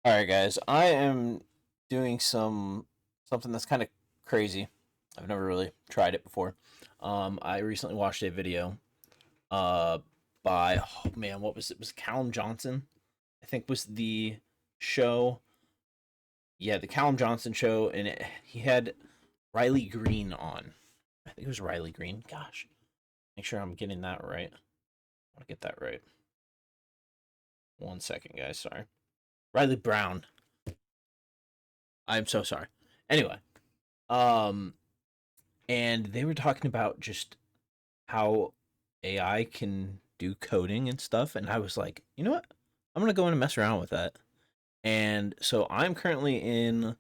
All right, guys. I am doing something that's kind of crazy. I've never really tried it before. I recently watched a video uh by oh man, what was it? Was Calum Johnson? I think was the show. Yeah, the Calum Johnson Show, and he had Riley Green on. I think it was Riley Green. Gosh, make sure I'm getting that right. I want to get that right. 1 second, guys. Sorry, Riley Brown. I'm so sorry. Anyway, um, and they were talking about just how AI can do coding and stuff, and I was like, you know what? I'm gonna go in and mess around with that. And so I'm currently in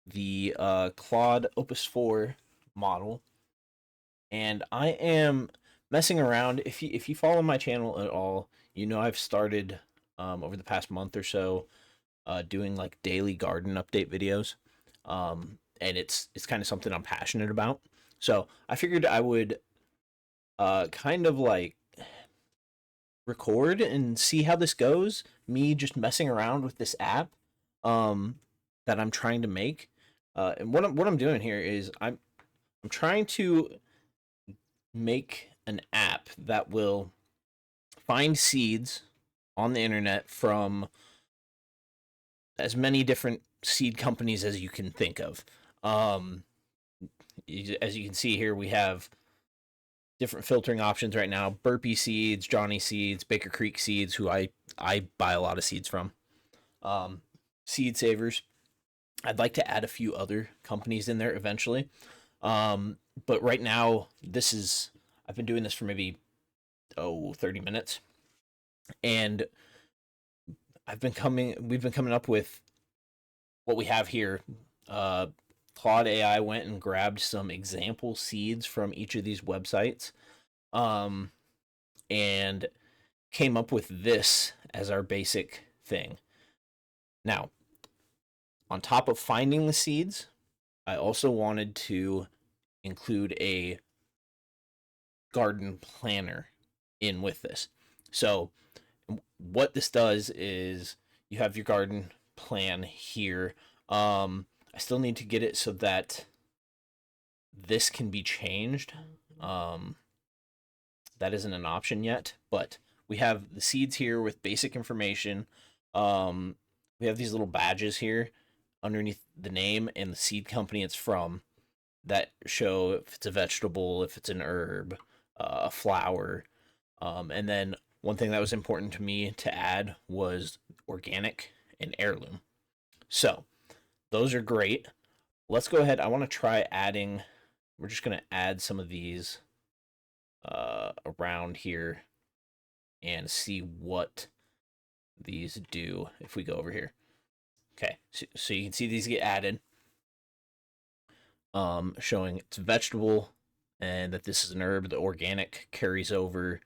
the Claude Opus 4 model, and I am messing around. If you follow my channel at all, you know I've started over the past month or so doing like daily garden update videos, and it's kind of something I'm passionate about. So I figured I would kind of like record and see how this goes. Me just messing around with this app um, that I'm trying to make. And what I'm doing here is I'm trying to make an app that will find seeds on the internet from as many different seed companies as you can think of. Um, as you can see here, we have different filtering options right now: Burpee Seeds, Johnny Seeds, Baker Creek Seeds, who I buy a lot of seeds from. Um, Seed Savers. I'd like to add a few other companies in there eventually. But right now, this is I've been doing this for maybe 30 minutes, and we've been coming up with what we have here. Uh, Claude AI went and grabbed some example seeds from each of these websites, um, and came up with this as our basic thing. Now, on top of finding the seeds, I also wanted to include a garden planner in with this. So, what this does is you have your garden plan here. I still need to get it so that this can be changed. Um, that isn't an option yet, but we have the seeds here with basic information. Um, we have these little badges here underneath the name and the seed company it's from that show if it's a vegetable, if it's an herb, a flower. And then one thing that was important to me to add was organic and heirloom. So those are great. Let's go ahead. I want to try adding, we're just going to add some of these around here and see what these do if we go over here. Okay, so you can see these get added, showing it's vegetable and that this is an herb. The organic carries over.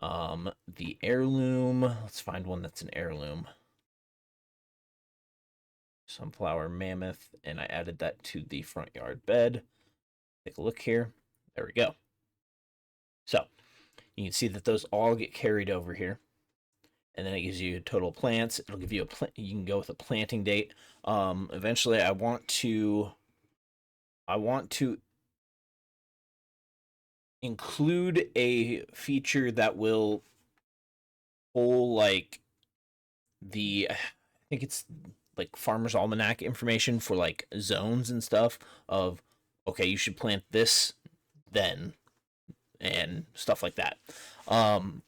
The heirloom, let's find one that's an heirloom. Sunflower mammoth, and I added that to the front yard bed. Take a look here. There we go. So you can see that those all get carried over here, and then it gives you total plants. It'll give you you can go with a planting date. Eventually, I want to include a feature that will pull like I think it's like Farmer's Almanac information for like zones and stuff of okay, you should plant this then and stuff like that. Um,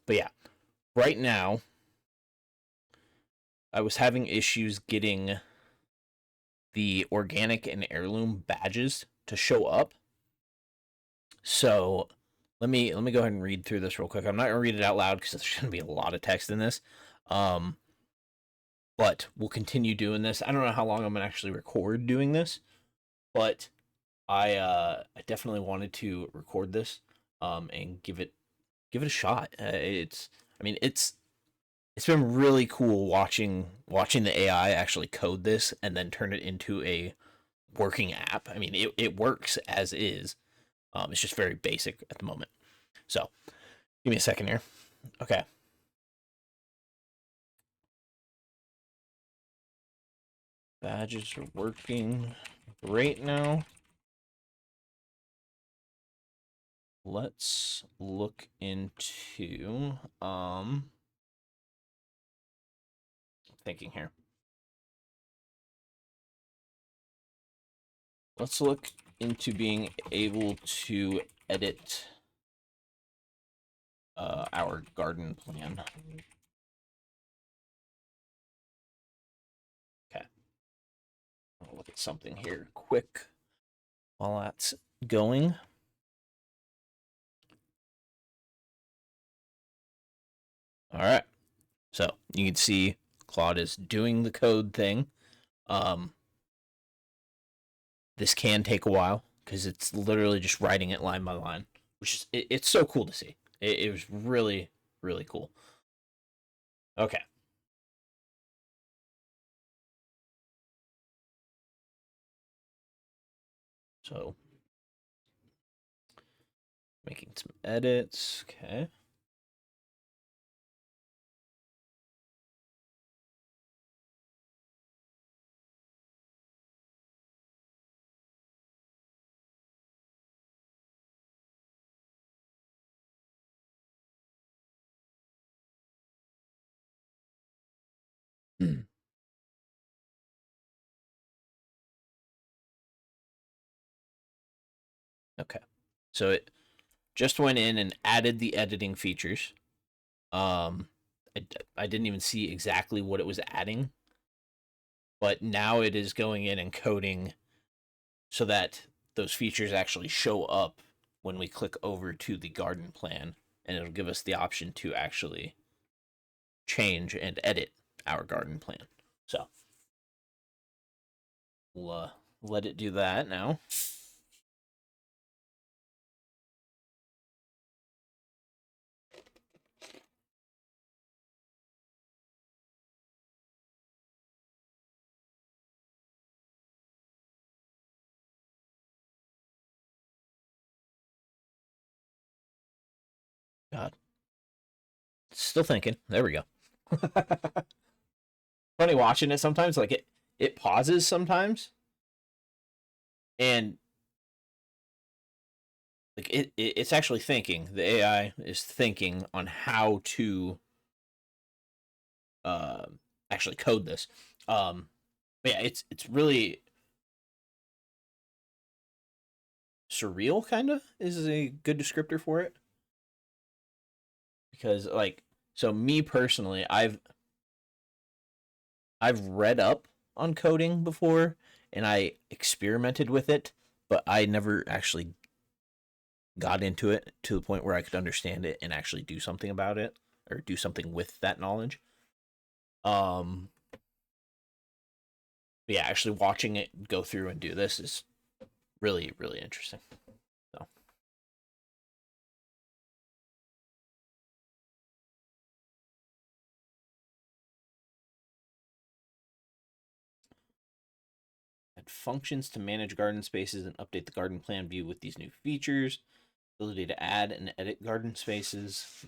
but yeah, right now I was having issues getting the organic and heirloom badges to show up. So let me go ahead and read through this real quick. I'm not gonna read it out loud because there's gonna be a lot of text in this. Um, but we'll continue doing this. I don't know how long I'm gonna actually record doing this, but I definitely wanted to record this and give it a shot. I mean it's been really cool watching the AI actually code this and then turn it into a working app. I mean it works as is. It's just very basic at the moment. So give me a second here. Okay. badges are working great now. Let's look into thinking here. Let's look into being able to edit our garden plan. Okay. I'll look at something here quick while that's going. All right. So you can see Claude is doing the code thing. This can take a while because it's literally just writing it line by line, which is it's so cool to see. It was really, really cool. Okay. So making some edits. Okay. Okay. So it just went in and added the editing features. Um, I didn't even see exactly what it was adding, but now it is going in and coding so that those features actually show up when we click over to the garden plan, and it'll give us the option to actually change and edit our garden plan. So we'll let it do that now. God, still thinking. There we go. Funny watching it sometimes. Like it pauses sometimes, and like it's actually thinking. The AI is thinking on how to uh, actually code this. But yeah, it's really surreal. Kind of is a good descriptor for it, because like, so me personally, I've read up on coding before and I experimented with it, but I never actually got into it to the point where I could understand it and actually do something about it or do something with that knowledge. Um but yeah, actually watching it go through and do this is really, really interesting. So add functions to manage garden spaces and update the garden plan view with these new features. Ability to add and edit garden spaces.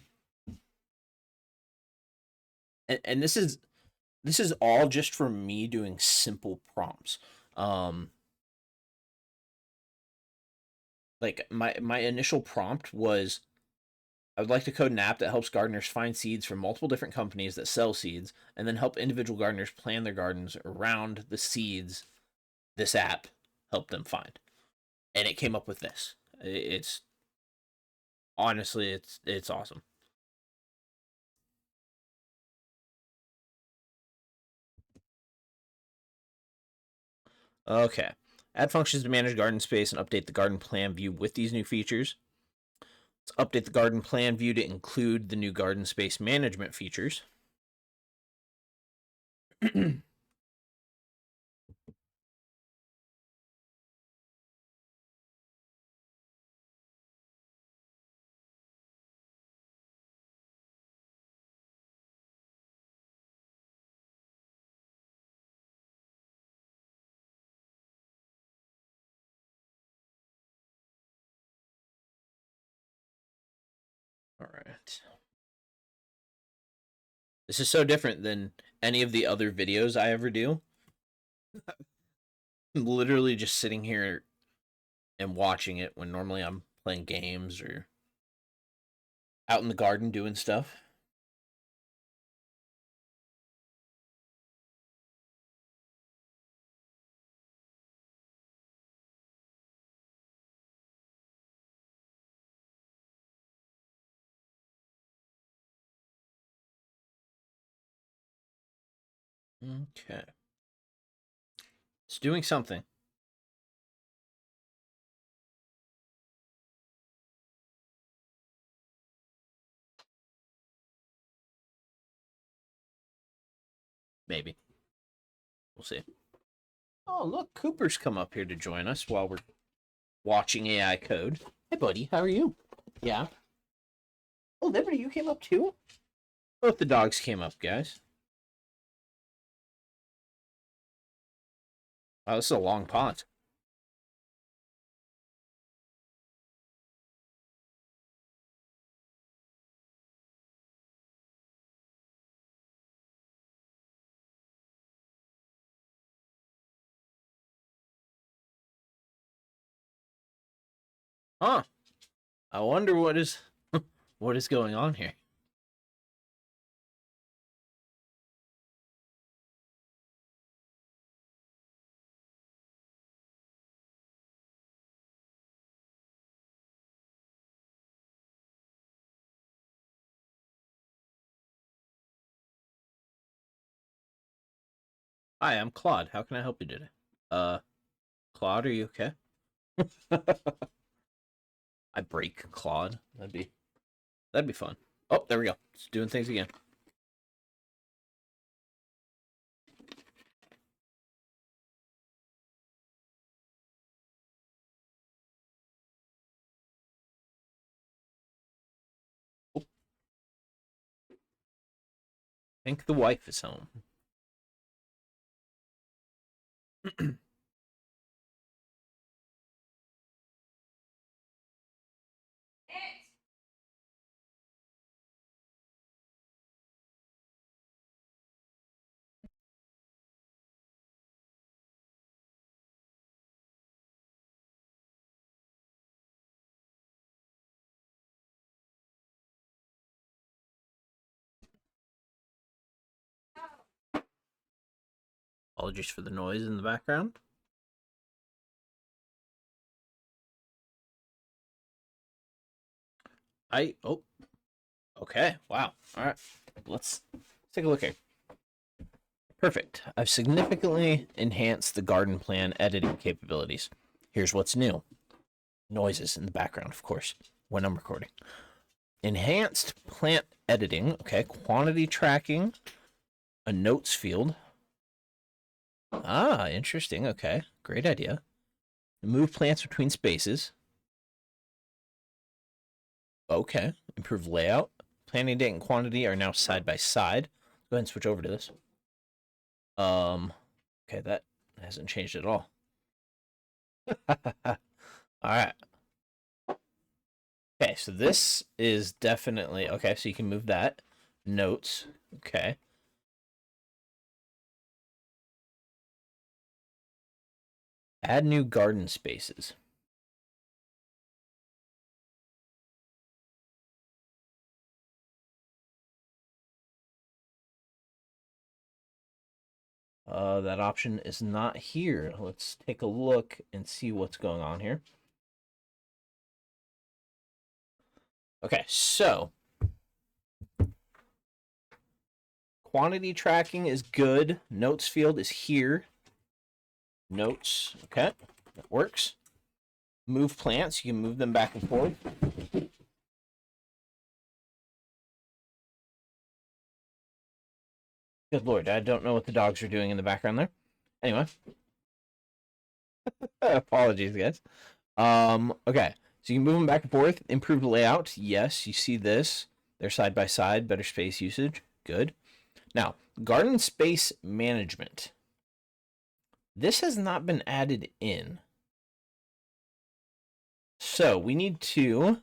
And this is all just for me doing simple prompts. Um like my initial prompt was, I would like to code an app that helps gardeners find seeds from multiple different companies that sell seeds and then help individual gardeners plan their gardens around the seeds this app helped them find. And it came up with this. It's honestly it's awesome. Okay. Add functions to manage garden space and update the garden plan view with these new features. Let's update the garden plan view to include the new garden space management features. All right. This is so different than any of the other videos I ever do. I'm literally just sitting here and watching it when normally I'm playing games or out in the garden doing stuff. Okay. It's doing something. Maybe. We'll see. Oh, look, Cooper's come up here to join us while we're watching AI code. Hey, buddy, how are you? Yeah. Oh, Liberty, you came up too? Both the dogs came up, guys. Oh, this is a long pond. Huh. I wonder what is what is going on here. Hi, I'm Claude. How can I help you today? Uh, Claude, are you okay? I break Claude. That'd be fun. Oh, there we go. It's doing things again. Oh, I think the wife is home. Apologies for the noise in the background. Oh, okay. Wow. All right. Let's take a look here. Perfect. I've significantly enhanced the garden plan editing capabilities. Here's what's new. Noises in the background, of course, when I'm recording. Enhanced plant editing, okay, quantity tracking, a notes field. Ah, interesting. Okay, great idea. Move plants between spaces. Okay, improve layout. Planting date and quantity are now side by side. Go ahead and switch over to this. Okay, that hasn't changed at all. All right. Okay, so this is definitely okay. So you can move that. Notes. Okay. Add new garden spaces. That option is not here. Let's take a look and see what's going on here. Okay, so quantity tracking is good. Notes field is here. Notes, okay, that works. Move plants, you can move them back and forth. Good lord, I don't know what the dogs are doing in the background there. Anyway, apologies, guys. Okay, so you can move them back and forth. Improve layout, yes, you see this. They're side by side, better space usage, good. Now, garden space management. This has not been added in. So we need to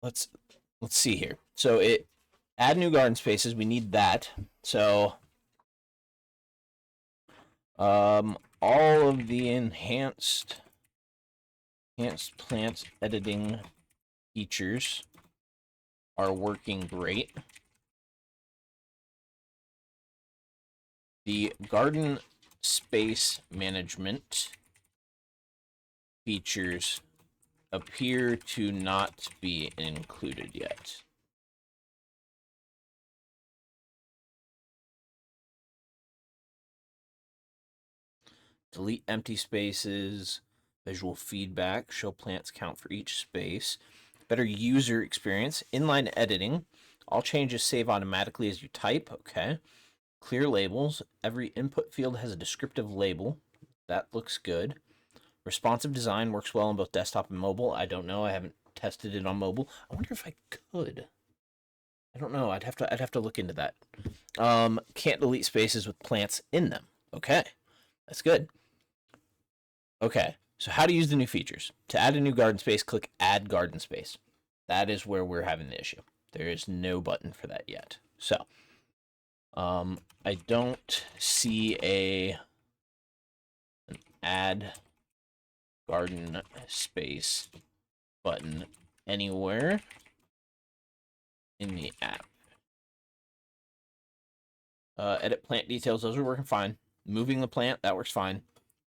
let's see here. So it add new garden spaces. We need that. So All of the enhanced plant editing features are working great. The garden space management features appear to not be included yet. Delete empty spaces, visual feedback, show plants count for each space, better user experience, inline editing, all changes save automatically as you type, okay. Clear labels, every input field has a descriptive label, that looks good. Responsive design works well on both desktop and mobile. I don't know, I haven't tested it on mobile. I wonder if I could. I don't know, I'd have to look into that. Can't delete spaces with plants in them. Okay, that's good. Okay, so how to use the new features. To add a new garden space, click Add Garden Space. That is where we're having the issue. There is no button for that yet. So, I don't see an Add Garden Space button anywhere in the app. Edit plant details, those are working fine. Moving the plant, that works fine.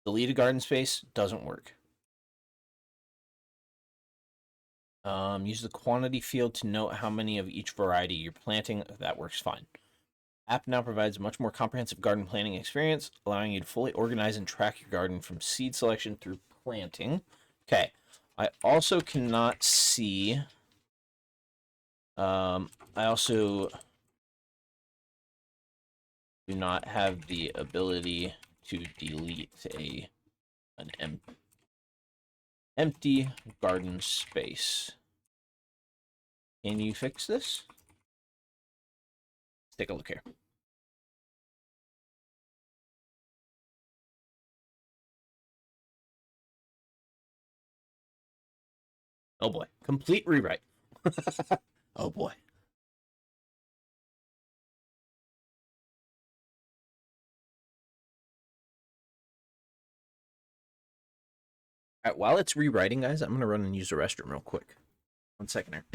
Delete a garden space, doesn't work. Use the quantity field to note how many of each variety you're planting. That works fine. App now provides a much more comprehensive garden planning experience, allowing you to fully organize and track your garden from seed selection through planting. Okay. I also cannot see. I also do not have the ability to delete an empty garden space. Can you fix this? Let's take a look here. Oh boy, complete rewrite. Oh boy. All right, while it's rewriting, guys, I'm gonna run and use the restroom real quick. 1 second here.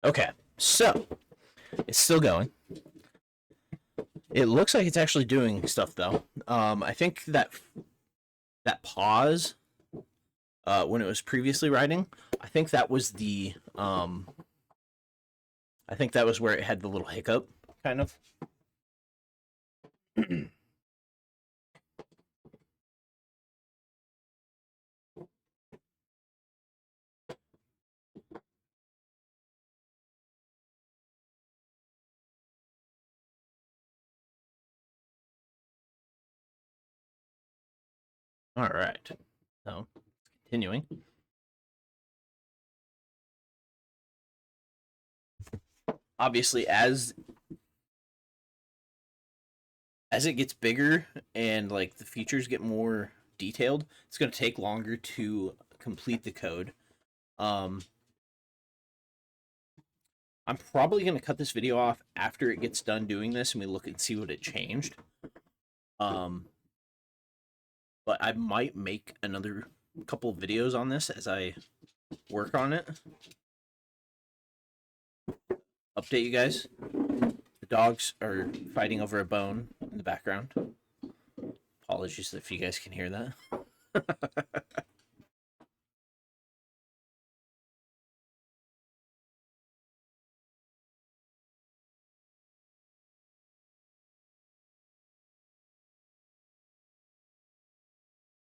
Okay, so It's still going. It looks like it's actually doing stuff though. I think that pause when it was previously writing, I think that was I think that was where it had the little hiccup, kind of. All right. So, continuing. Obviously, as it gets bigger and like the features get more detailed, it's going to take longer to complete the code. Um, I'm probably going to cut this video off after it gets done doing this and we look and see what it changed. Um, but I might make another couple of videos on this as I work on it. Update you guys. The dogs are fighting over a bone in the background. Apologies if you guys can hear that.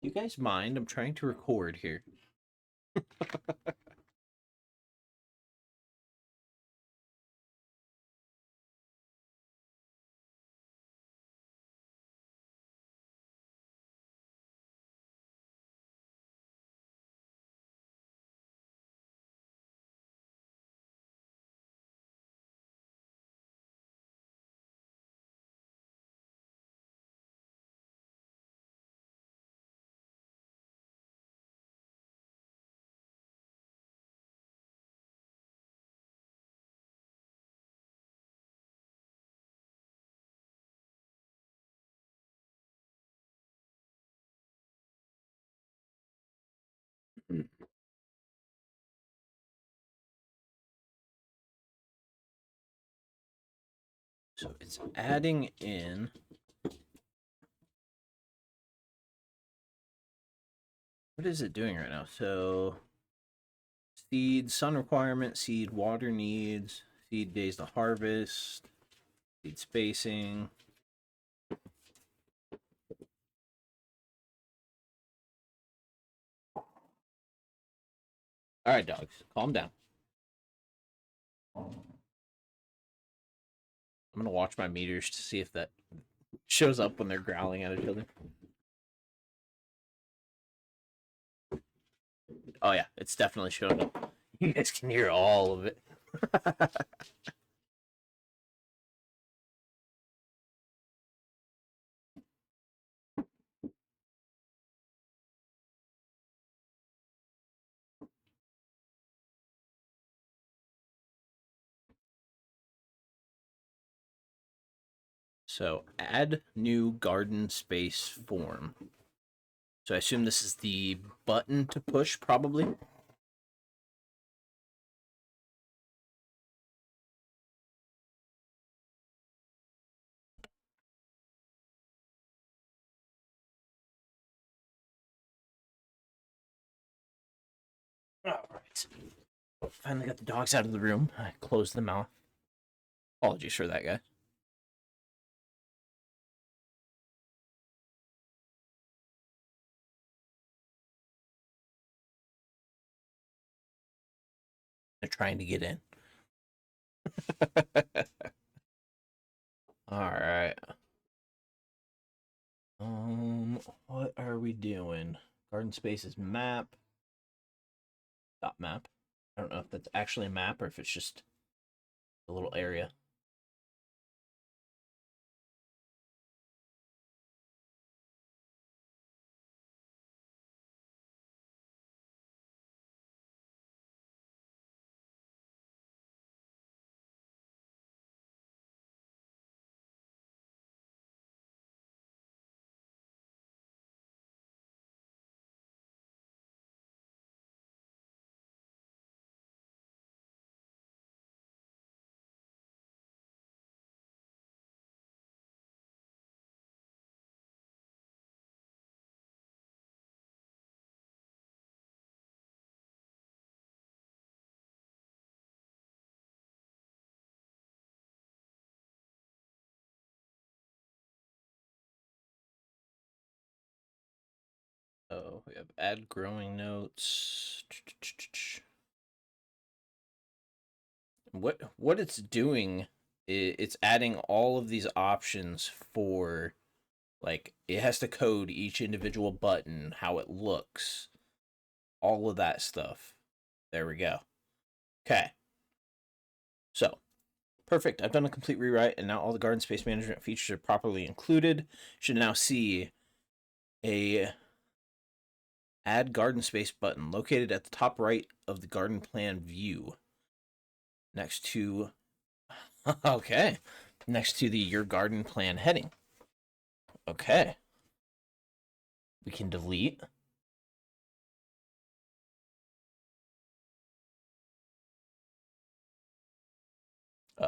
You guys mind? I'm trying to record here. So it's adding in. What is it doing right now? So seed, sun requirement, seed, water needs, seed days to harvest, seed spacing. All right, dogs, calm down. I'm gonna watch my meters to see if that shows up when they're growling at each other. Oh yeah, it's definitely showing up. You guys can hear all of it. So add new garden space form. So I assume this is the button to push, probably. All right. Finally got the dogs out of the room. I closed them out. Apologies for that, guy. They're trying to get in. All right. What are we doing? Garden spaces map. Dot map. I don't know if that's actually a map or if it's just a little area. we have add growing notes. What it's doing is it's adding all of these options for, like, it has to code each individual button, how it looks, all of that stuff. There we go. Okay. So, perfect. I've done a complete rewrite, and now all the garden space management features are properly included. You should now see a add garden space button located at the top right of the garden plan view. Next to, okay, next to the your garden plan heading. Okay. We can delete.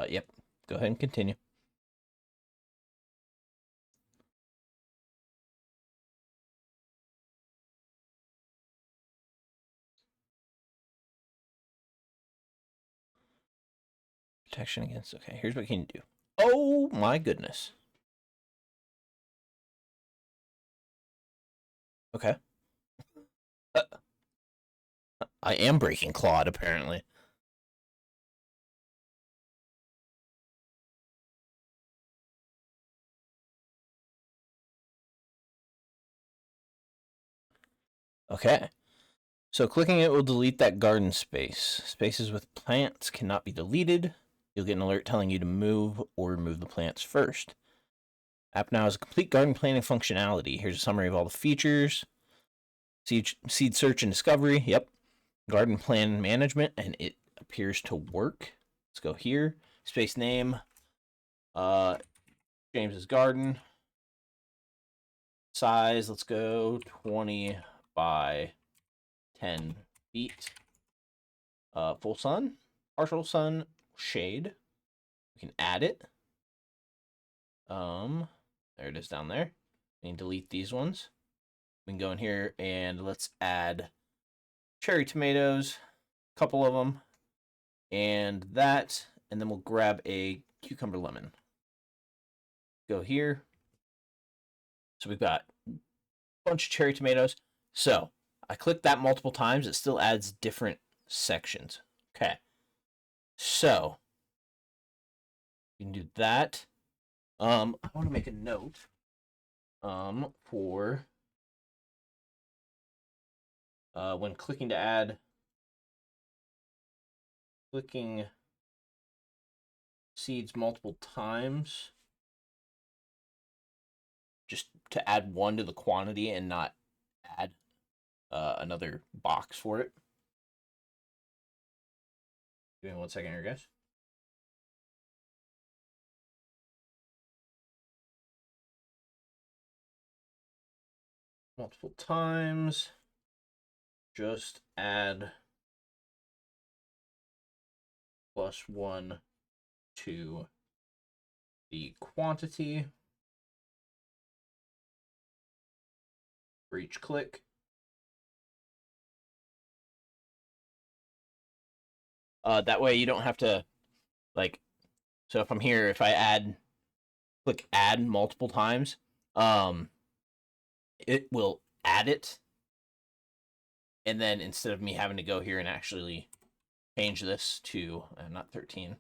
Yep. Go ahead and continue. Protection against, okay, here's what you can do. Oh my goodness. Okay. I am breaking Claude, apparently. Okay. So clicking it will delete that garden space. Spaces with plants cannot be deleted. You'll get an alert telling you to move or remove the plants first. App now has a complete garden planning functionality. Here's a summary of all the features. Seed search and discovery. Yep. Garden plan management, and it appears to work. Let's go here. Space name. James's garden. Size, let's go 20 by 10 feet. Full sun, partial sun, shade. We can add it. There it is down there. We can delete these ones. We can go in here and let's add cherry tomatoes, a couple of them, and that, and then we'll grab a cucumber lemon. Go here. So we've got a bunch of cherry tomatoes. So I clicked that multiple times. It still adds different sections. Okay. So you can do that. I want to make a note for when clicking to add, clicking seeds multiple times, just to add one to the quantity and not add another box for it. Give me 1 second here, guys. Multiple times. Just add +1 to the quantity for each click. That way you don't have to, like, so if I'm here, if I click add multiple times, it will add it. And then instead of me having to go here and actually change this to, not 13,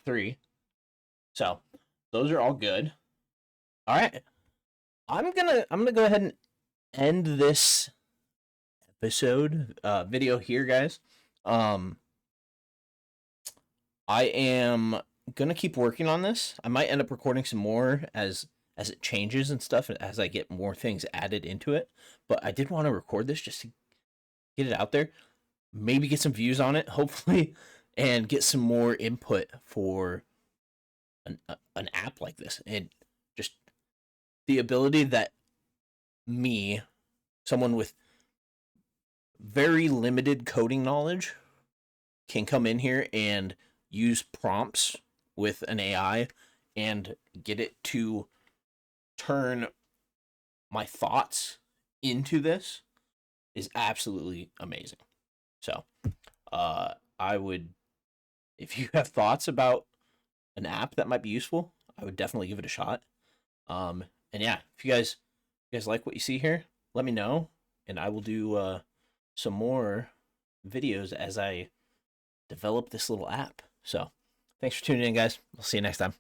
3. So those are all good. All right. I'm gonna go ahead and end this episode video here, guys. I am gonna keep working on this. I might end up recording some more as it changes and stuff, as I get more things added into it. But I did want to record this just to get it out there, maybe get some views on it, hopefully, and get some more input for an app like this, and just the ability that me, someone with very limited coding knowledge, can come in here and use prompts with an AI and get it to turn my thoughts into this is absolutely amazing. So, I would, if you have thoughts about an app that might be useful, I would definitely give it a shot. And yeah, if you guys like what you see here, let me know, and I will do some more videos as I develop this little app. So, thanks for tuning in, guys. We'll see you next time.